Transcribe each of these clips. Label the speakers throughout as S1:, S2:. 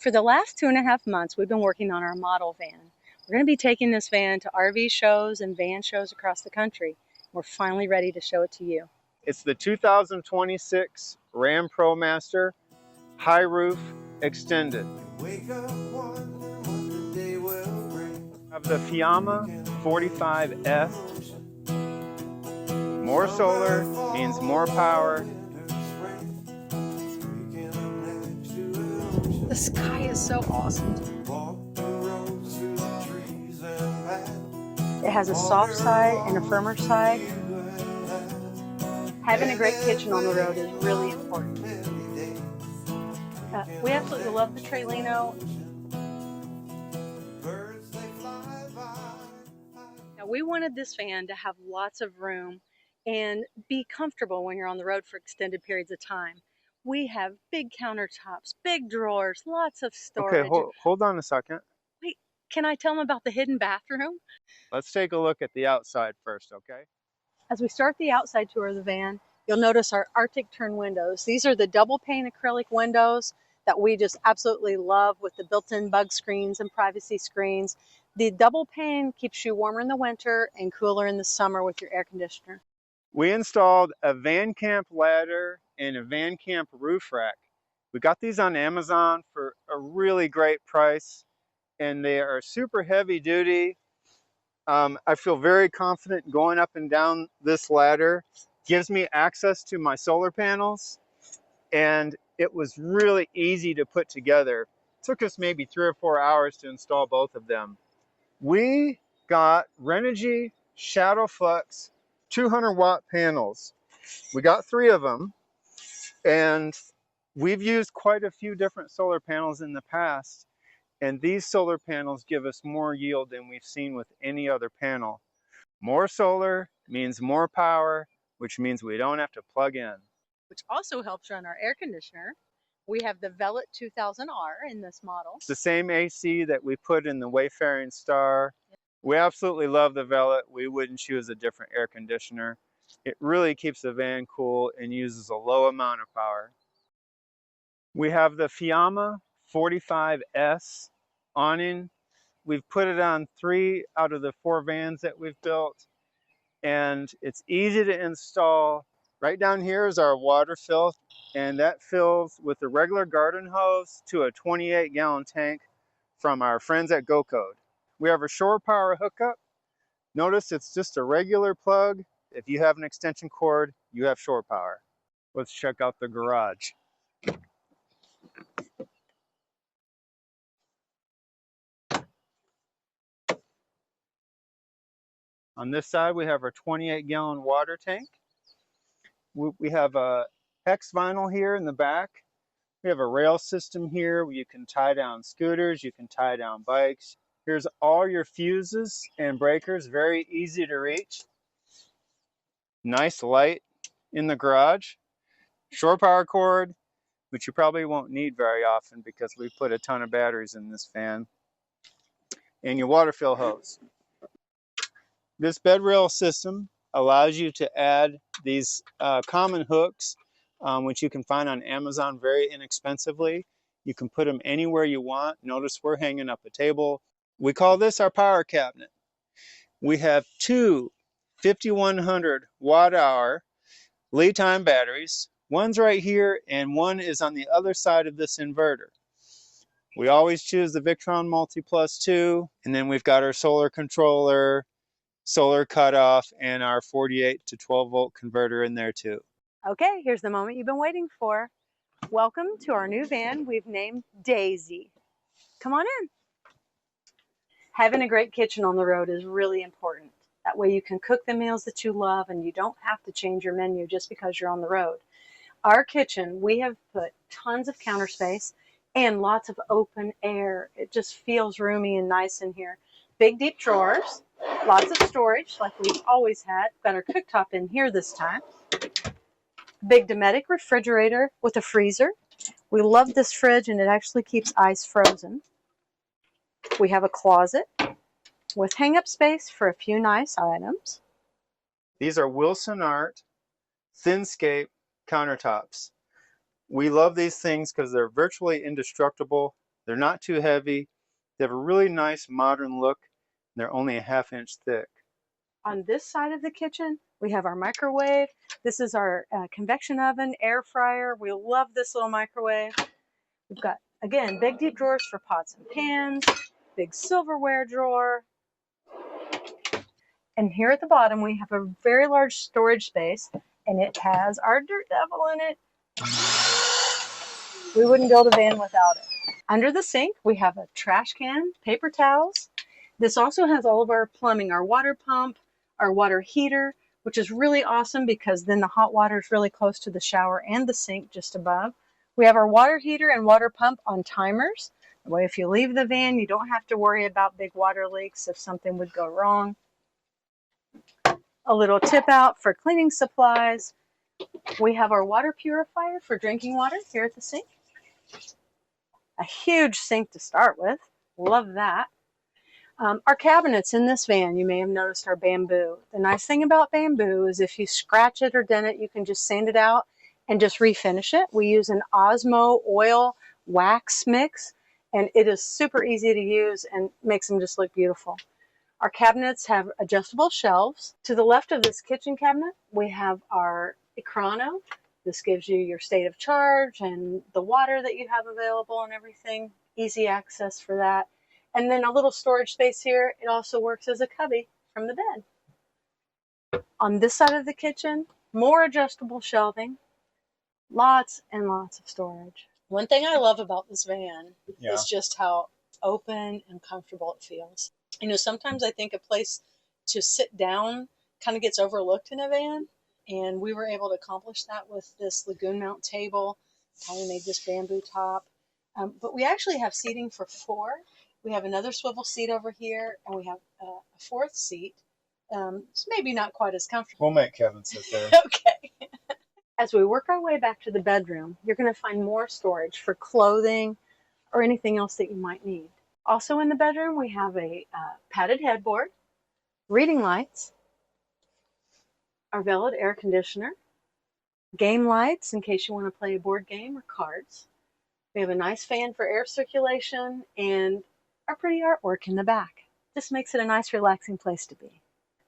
S1: For the last 2.5 months, we've been working on our model van. We're going to be taking this van to RV shows and van shows across the country. We're finally ready to show it to you.
S2: It's the 2026 Ram ProMaster High Roof Extended. Of the Fiamma 45S. More solar means more power.
S1: The sky is so awesome. It has a soft side and a firmer side. Having a great kitchen on the road is really important. We absolutely love the Trailino. Now, we wanted this van to have lots of room and be comfortable when you're on the road for extended periods of time. We have big countertops, big drawers, lots of storage.
S2: Okay, hold on a second.
S1: Wait, can I tell them about the hidden bathroom?
S2: Let's take a look at the outside first, okay?
S1: As we start the outside tour of the van, you'll notice our Arctic turn windows. These are the double pane acrylic windows that we just absolutely love with the built-in bug screens and privacy screens. The double pane keeps you warmer in the winter and cooler in the summer with your air conditioner.
S2: We installed a Van Camp ladder and a Van Camp roof rack. We got these on Amazon for a really great price, and they are super heavy duty. I feel very confident going up and down this ladder. Gives me access to my solar panels, and it was really easy to put together. It took us maybe 3 or 4 hours to install both of them. We got Renogy Shadow Flux 200-watt panels. We got 3 of them, and we've used quite a few different solar panels in the past, and these solar panels give us more yield than we've seen with any other panel. More solar means more power, which means we don't have to plug in.
S1: Which also helps run our air conditioner. We have the Velvet 2000R in this model.
S2: It's the same AC that we put in the Wayfaring Star. We absolutely love the Velvet. We wouldn't choose a different air conditioner. It really keeps the van cool and uses a low amount of power. We have the Fiamma 45S awning. We've put it on 3 out of the 4 vans that we've built, and it's easy to install. Right down here is our water fill, and that fills with a regular garden hose to a 28-gallon tank from our friends at GoCode. We have a shore power hookup. Notice it's just a regular plug. If you have an extension cord, you have shore power. Let's check out the garage. On this side, we have our 28-gallon water tank. We have a hex vinyl here in the back. We have a rail system here where you can tie down scooters, you can tie down bikes. Here's all your fuses and breakers, very easy to reach. Nice light in the garage. Shore power cord, which you probably won't need very often because we put a ton of batteries in this van. And your water fill hose. This bed rail system allows you to add these common hooks, which you can find on Amazon very inexpensively. You can put them anywhere you want. Notice we're hanging up a table. We call this our power cabinet. We have 2 5100 watt-hour lead time batteries. One's right here and one is on the other side of this inverter. We always choose the Victron Multi Plus 2, and then we've got our solar controller, solar cutoff, and our 48 to 12 volt converter in there too.
S1: Okay, here's the moment you've been waiting for. Welcome to our new van we've named Daisy. Come on in. Having a great kitchen on the road is really important. That way you can cook the meals that you love and you don't have to change your menu just because you're on the road. Our kitchen, we have put tons of counter space and lots of open air. It just feels roomy and nice in here. Big deep drawers, lots of storage like we've always had. Got our cooktop in here this time. Big Dometic refrigerator with a freezer. We love this fridge and it actually keeps ice frozen. We have a closet with hang-up space for a few nice items.
S2: These are Wilson Art Thinscape countertops. We love these things because they're virtually indestructible. They're not too heavy. They have a really nice modern look. And they're only a 1/2 inch thick.
S1: On this side of the kitchen, we have our microwave. This is our convection oven, air fryer. We love this little microwave. We've got, again, big deep drawers for pots and pans, big silverware drawer. And here at the bottom, we have a very large storage space, and it has our dirt devil in it. We wouldn't build a van without it. Under the sink, we have a trash can, paper towels. This also has all of our plumbing, our water pump, our water heater, which is really awesome because then the hot water is really close to the shower and the sink just above. We have our water heater and water pump on timers. That way, if you leave the van, you don't have to worry about big water leaks if something would go wrong. A little tip out for cleaning supplies. We have our water purifier for drinking water here at the sink. A huge sink to start with. Love that. Our cabinets in this van, you may have noticed, are bamboo. The nice thing about bamboo is if you scratch it or dent it, you can just sand it out and just refinish it. We use an Osmo oil wax mix, and it is super easy to use and makes them just look beautiful. Our cabinets have adjustable shelves. To the left of this kitchen cabinet, we have our Econo. This gives you your state of charge and the water that you have available and everything. Easy access for that. And then a little storage space here. It also works as a cubby from the bed. On this side of the kitchen, more adjustable shelving. Lots and lots of storage. One thing I love about this van is just how open and comfortable it feels. You know, sometimes I think a place to sit down kind of gets overlooked in a van. And we were able to accomplish that with this lagoon mount table. Tyler made this bamboo top. But we actually have seating for 4. We have another swivel seat over here, and we have a 4th seat. It's maybe not quite as comfortable.
S2: We'll make Kevin sit there.
S1: Okay. As we work our way back to the bedroom, you're going to find more storage for clothing or anything else that you might need. Also in the bedroom, we have a padded headboard, reading lights, our velvet air conditioner, game lights in case you want to play a board game or cards. We have a nice fan for air circulation and our pretty artwork in the back. This makes it a nice, relaxing place to be.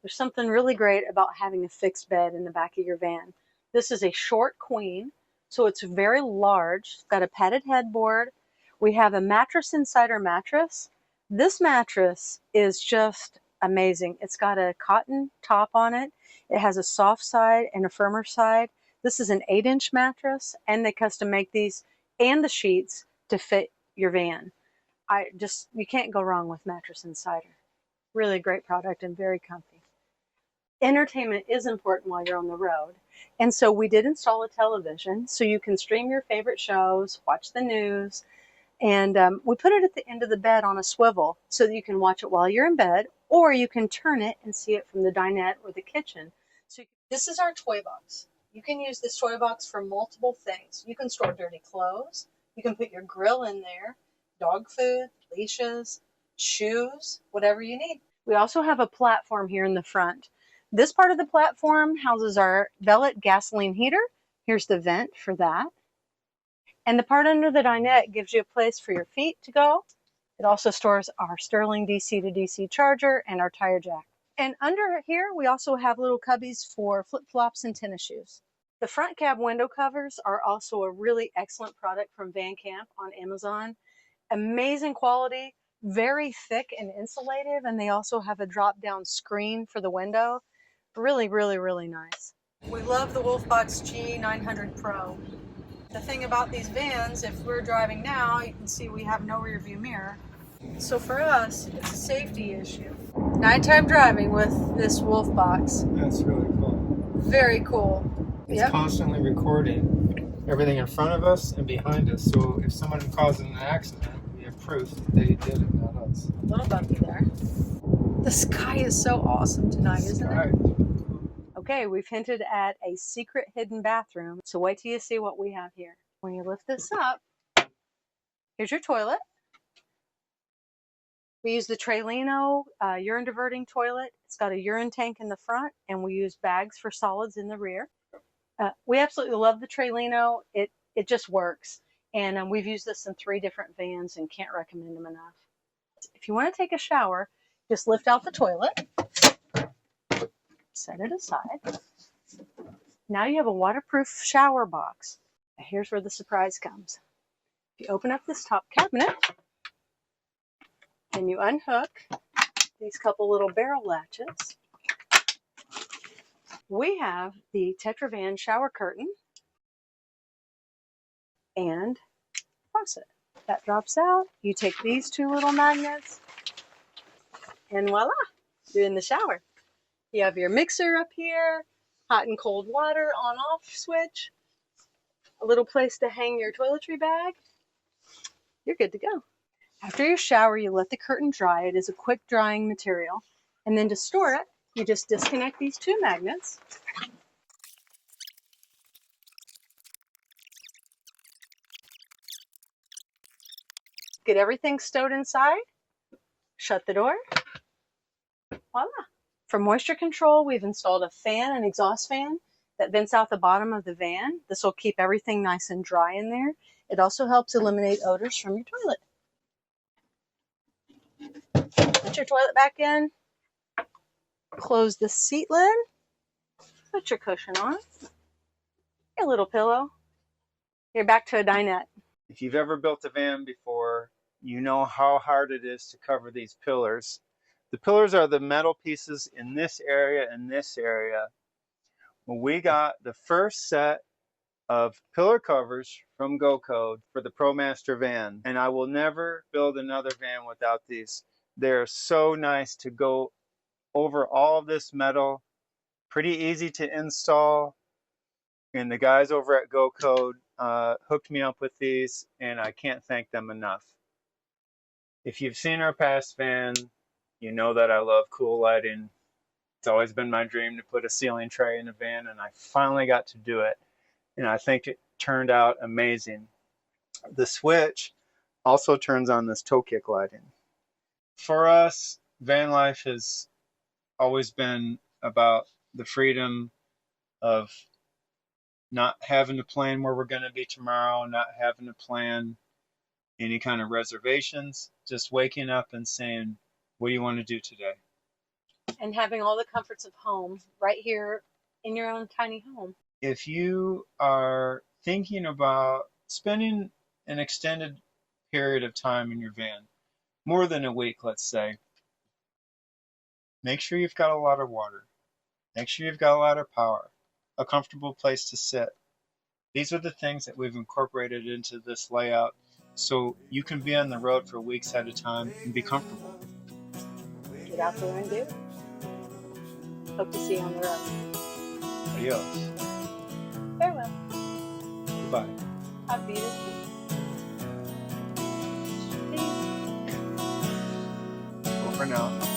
S1: There's something really great about having a fixed bed in the back of your van. This is a short queen, so it's very large. It's got a padded headboard. We have a mattress inside our mattress. This mattress is just amazing. It's got a cotton top on it. It has a soft side and a firmer side. This is an 8-inch mattress, and they custom make these and the sheets to fit your van. You can't go wrong with Mattress Insider. Really great product and very comfy. Entertainment is important while you're on the road. And so we did install a television so you can stream your favorite shows, watch the news, and we put it at the end of the bed on a swivel so that you can watch it while you're in bed, or you can turn it and see it from the dinette or the kitchen. So this is our toy box. You can use this toy box for multiple things. You can store dirty clothes. You can put your grill in there, dog food, leashes, shoes, whatever you need. We also have a platform here in the front. This part of the platform houses our velvet gasoline heater. Here's the vent for that. And the part under the dinette gives you a place for your feet to go. It also stores our Sterling DC to DC charger and our tire jack. And under here, we also have little cubbies for flip-flops and tennis shoes. The front cab window covers are also a really excellent product from Van Camp on Amazon. Amazing quality, very thick and insulative, and they also have a drop-down screen for the window. Really, really, really nice. We love the Wolfbox G900 Pro. The thing about these vans, if we're driving now, you can see we have no rear view mirror. So for us, it's a safety issue. Nighttime driving with this Wolfbox.
S2: That's really cool.
S1: Very cool.
S2: It's constantly recording everything in front of us and behind us. So if someone causes an accident, we have proof that they did it, not us.
S1: A little bumpy there. The sky is so awesome tonight, isn't it? Okay, we've hinted at a secret hidden bathroom. So wait till you see what we have here. When you lift this up, here's your toilet. We use the Tralino urine diverting toilet. It's got a urine tank in the front, and we use bags for solids in the rear. We absolutely love the Tralino. It just works. And we've used this in 3 different vans and can't recommend them enough. If you want to take a shower, just lift out the toilet, set it aside. Now you have a waterproof shower box. Now here's where the surprise comes. If you open up this top cabinet and you unhook these couple little barrel latches, we have the Tetra Van shower curtain and faucet. That drops out. You take these 2 little magnets and voila, you're in the shower. You have your mixer up here, hot and cold water on off switch, a little place to hang your toiletry bag. You're good to go. After your shower, you let the curtain dry. It is a quick drying material. And then to store it, you just disconnect these 2 magnets. Get everything stowed inside. Shut the door. Voila. For moisture control, we've installed a fan, an exhaust fan, that vents out the bottom of the van. This will keep everything nice and dry in there. It also helps eliminate odors from your toilet. Put your toilet back in. Close the seat lid. Put your cushion on. A little pillow. You're back to a dinette.
S2: If you've ever built a van before, you know how hard it is to cover these pillars. The pillars are the metal pieces in this area and this area. Well, we got the first set of pillar covers from Go Code for the ProMaster van, and I will never build another van without these. They're so nice to go over all of this metal, pretty easy to install, and the guys over at Go Code hooked me up with these, and I can't thank them enough. If you've seen our past van, you know that I love cool lighting. It's always been my dream to put a ceiling tray in a van, and I finally got to do it, and I think it turned out amazing. The switch also turns on this toe kick lighting. For us, van life has always been about the freedom of not having to plan where we're going to be tomorrow, not having to plan any kind of reservations, just waking up and saying, what do you want to do today?
S1: And having all the comforts of home right here in your own tiny home.
S2: If you are thinking about spending an extended period of time in your van, more than a week, let's say, make sure you've got a lot of water. Make sure you've got a lot of power, a comfortable place to sit. These are the things that we've incorporated into this layout so you can be on the road for weeks at a time and be comfortable.
S1: Get out there and do it. Hope to see you on the road.
S2: Adios.
S1: Farewell.
S2: Goodbye.
S1: Have beautiful.
S2: Over now.